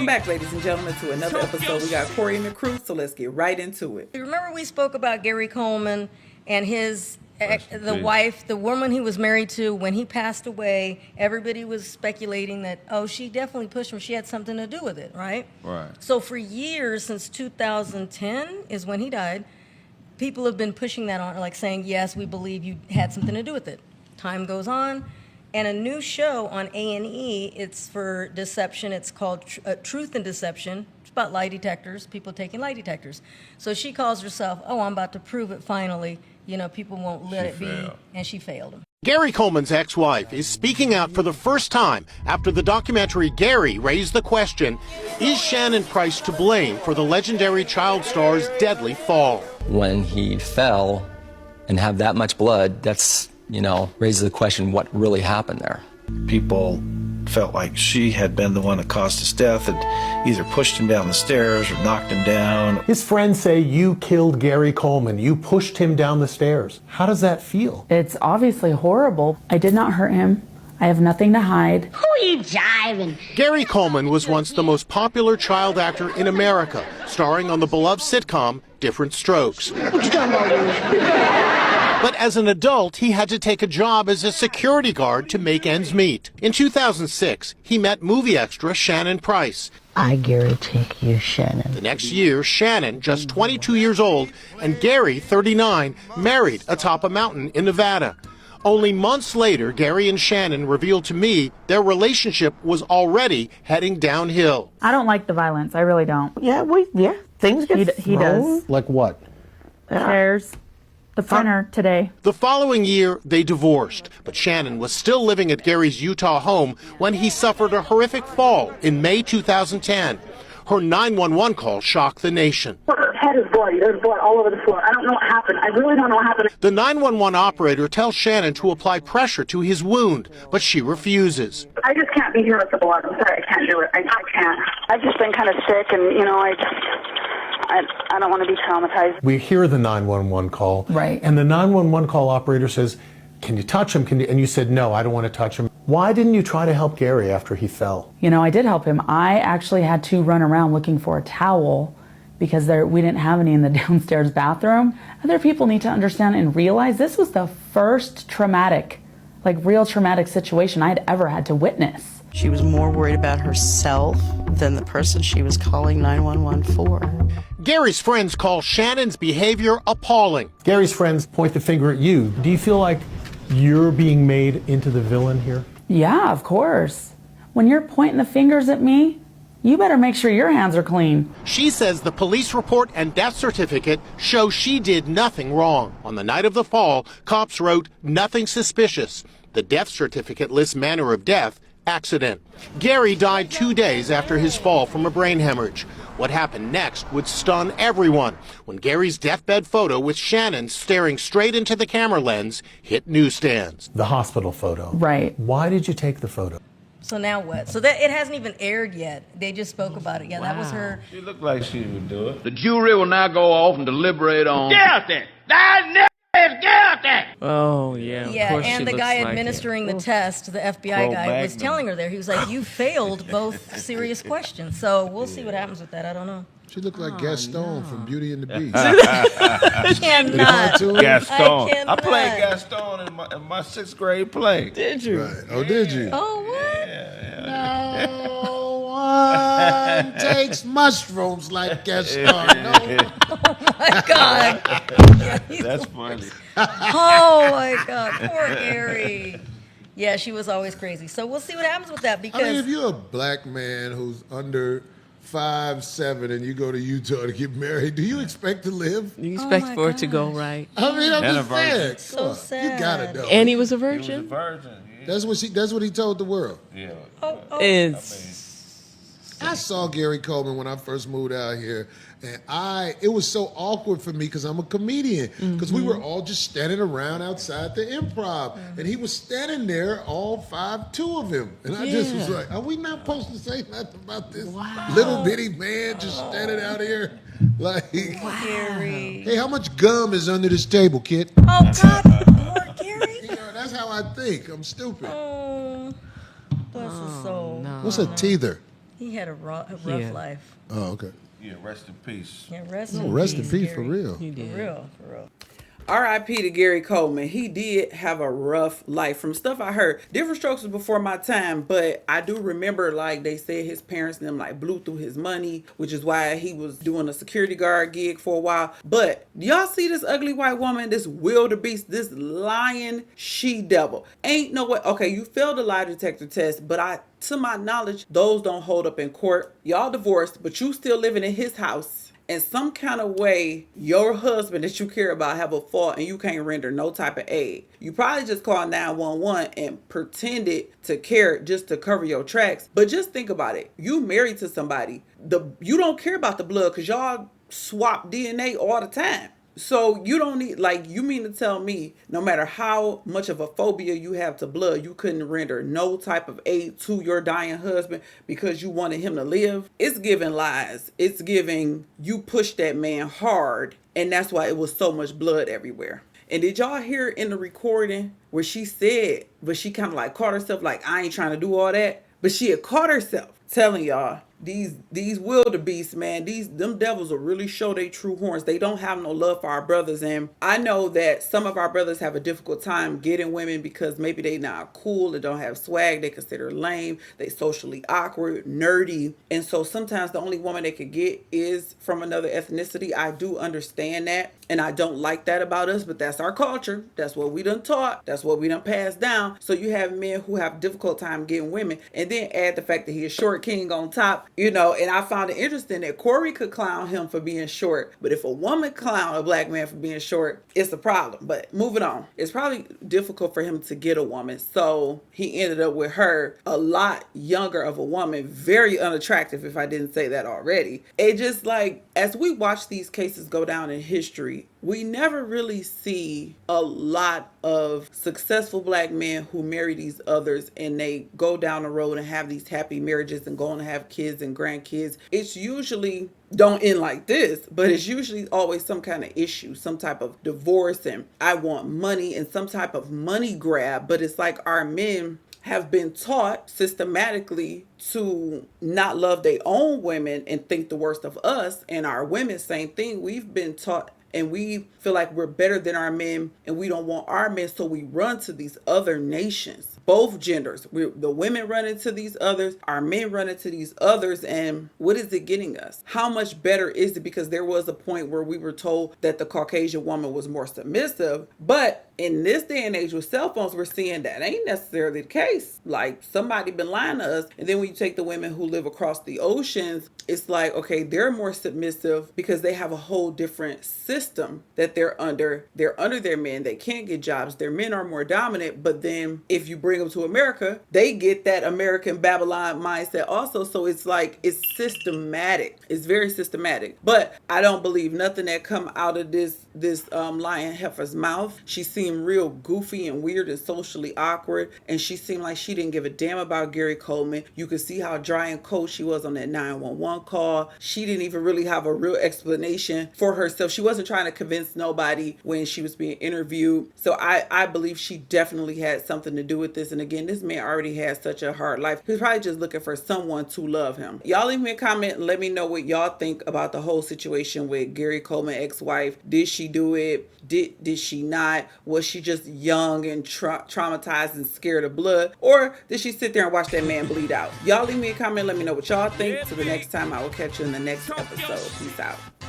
Welcome back, ladies and gentlemen, to another episode. We got Corey and the crew, so let's get right into it. Remember we spoke about Gary Coleman and the wife, the woman he was married to. When he passed away, everybody was speculating that, oh, she definitely pushed him. She had something to do with it, right? Right. So for years, since 2010 is when he died, people have been pushing that on, like saying, yes, we believe you had something to do with it. Time goes on, and a new show on A&E, it's for deception. It's called Truth and Deception. It's about lie detectors, people taking lie detectors. So she calls herself, oh, I'm about to prove it finally. You know, people won't let it be, and she failed him. Gary Coleman's ex-wife is speaking out for the first time after the documentary Gary raised the question, is Shannon Price to blame for the legendary child star's deadly fall? When he fell and have that much blood, that's, raises the question, what really happened there? People felt like she had been the one that caused his death and either pushed him down the stairs or knocked him down. His friends say you killed Gary Coleman. You pushed him down the stairs. How does that feel? It's obviously horrible. I did not hurt him. I have nothing to hide. Who you jiving? Gary Coleman was once the most popular child actor in America, starring on the beloved sitcom Different Strokes. What you talking about? But as an adult, he had to take a job as a security guard to make ends meet. In 2006, he met movie extra Shannon Price. I guarantee you, Shannon. The next year, Shannon, just 22 years old, and Gary, 39, married atop a mountain in Nevada. Only months later, Gary and Shannon revealed to me their relationship was already heading downhill. I don't like the violence. I really don't. Yeah, things get He does. Like what? Chairs. The printer today. The following year, they divorced, but Shannon was still living at Gary's Utah home when he suffered a horrific fall in May 2010. Her 911 call shocked the nation. Her head is bloody. There's blood all over the floor. I don't know what happened. I really don't know what happened. The 911 operator tells Shannon to apply pressure to his wound, but she refuses. I just can't be here with the blood. I'm sorry, I can't do it. I can't. I've just been kind of sick, and, I don't want to be traumatized. We hear the 911 call. Right. And the 911 call operator says, can you touch him? And you said, no, I don't want to touch him. Why didn't you try to help Gary after he fell? I did help him. I actually had to run around looking for a towel because we didn't have any in the downstairs bathroom. Other people need to understand and realize this was the first real traumatic situation I'd ever had to witness. She was more worried about herself than the person she was calling 911 for. Gary's friends call Shannon's behavior appalling. Gary's friends point the finger at you. Do you feel like you're being made into the villain here? Yeah, of course. When you're pointing the fingers at me, you better make sure your hands are clean. She says the police report and death certificate show she did nothing wrong. On the night of the fall, cops wrote nothing suspicious. The death certificate lists manner of death, accident. Gary died 2 days after his fall from a brain hemorrhage. What happened next would stun everyone when Gary's deathbed photo with Shannon staring straight into the camera lens hit newsstands. The hospital photo. Right. Why did you take the photo? So now what? So that it hasn't even aired yet. They just spoke about it. Yeah, that was her. She looked like she would do it. The jury will now go off and deliberate on guilty. That's guilty. Oh, yeah. Yeah, and the guy administering the test, the FBI guy, was telling her there. He was like, you failed both serious questions. So we'll see what happens with that. I don't know. She looked like Gaston from Beauty and the Beast. I cannot. Gaston. I played Gaston in my 6th grade play. Did you? Right. Oh, did you? Oh, what? No one takes mushrooms like Gaston. No. Oh, my God. That's funny. Oh, my God. Poor Gary. Yeah, she was always crazy. So we'll see what happens with that because... I mean, if you're a black man who's under 5'7" and you go to Utah to get married, do you expect to live? You expect for it to go right. I mean, I'm just saying. So sad. You gotta know. And he was a virgin? He was a virgin. Yeah. That's what he told the world. Yeah. I saw Gary Coleman when I first moved out here, and it was so awkward for me because I'm a comedian, because we were all just standing around outside the Improv, and he was standing there, all 5'2" of him, and I just was like, are we not supposed to say nothing about this little bitty man just standing out here? Like, Gary. Hey, how much gum is under this table, kid? Oh, God, poor Gary. That's how I think. I'm stupid. Oh, bless his soul. What's a teether? He had a rough life. Oh, okay. Yeah, rest in peace. Yeah, rest in peace, for real. He did. For real. R.I.P. to Gary Coleman. He did have a rough life. From stuff I heard, Different Strokes was before my time, but I do remember, like, they said his parents and them, like, blew through his money, which is why he was doing a security guard gig for a while. But do y'all see this ugly white woman, this wildebeest, this lying she-devil? Ain't no way. Okay, you failed the lie detector test, but to my knowledge, those don't hold up in court. Y'all divorced, but you still living in his house. In some kind of way, your husband that you care about have a fault and you can't render no type of aid. You probably just called 911 and pretended to care just to cover your tracks. But just think about it. You married to somebody. You don't care about the blood because y'all swap DNA all the time. So you don't need, like, you mean to tell me no matter how much of a phobia you have to blood, you couldn't render no type of aid to your dying husband because you wanted him to live? It's giving lies. It's giving you pushed that man hard, and that's why it was so much blood everywhere. And did y'all hear in the recording where she said, but she kind of like caught herself like, I ain't trying to do all that, but she had caught herself telling y'all, these wildebeests, man, them devils will really show their true horns. They don't have no love for our brothers. And I know that some of our brothers have a difficult time getting women because maybe they not cool, they don't have swag, they consider lame, they socially awkward, nerdy. And so sometimes the only woman they could get is from another ethnicity. I do understand that. And I don't like that about us, but that's our culture. That's what we done taught. That's what we done passed down. So you have men who have difficult time getting women, and then add the fact that he is short king on top, and I found it interesting that Corey could clown him for being short, but if a woman clown a black man for being short, it's a problem. But moving on, it's probably difficult for him to get a woman. So he ended up with her, a lot younger of a woman, very unattractive, if I didn't say that already. It just, like, as we watch these cases go down in history, we never really see a lot of successful black men who marry these others and they go down the road and have these happy marriages and go on to have kids and grandkids. It's usually don't end like this, but it's usually always some kind of issue, some type of divorce, and I want money and some type of money grab. But it's like our men have been taught systematically to not love their own women and think the worst of us, and our women, same thing. We've been taught and we feel like we're better than our men and we don't want our men, so we run to these other nations. Both genders, the women run into these others, our men run into these others, and what is it getting us? How much better is it? Because there was a point where we were told that the Caucasian woman was more submissive, but in this day and age with cell phones, we're seeing that ain't necessarily the case. Like, somebody been lying to us. And then when you take the women who live across the oceans, it's like, okay, they're more submissive because they have a whole different system that they're under. They're under their men. They can't get jobs. Their men are more dominant. But then if you bring them to America, they get that American Babylon mindset also. So it's like, it's systematic. It's very systematic. But I don't believe nothing that come out of this lying heifer's mouth. She seemed real goofy and weird and socially awkward, and she seemed like she didn't give a damn about Gary Coleman. You could see how dry and cold she was on that 911 call. She didn't even really have a real explanation for herself. She wasn't trying to convince nobody when she was being interviewed. So I believe she definitely had something to do with this. And again, this man already has such a hard life. He's probably just looking for someone to love him. Y'all leave me a comment and let me know what y'all think about the whole situation with Gary Coleman ex-wife. Did she do it? Did she not? Was she just young and traumatized and scared of blood? Or did she sit there and watch that man bleed out? Y'all leave me a comment. Let me know what y'all think. Till the next time, I will catch you in the next episode. Peace out.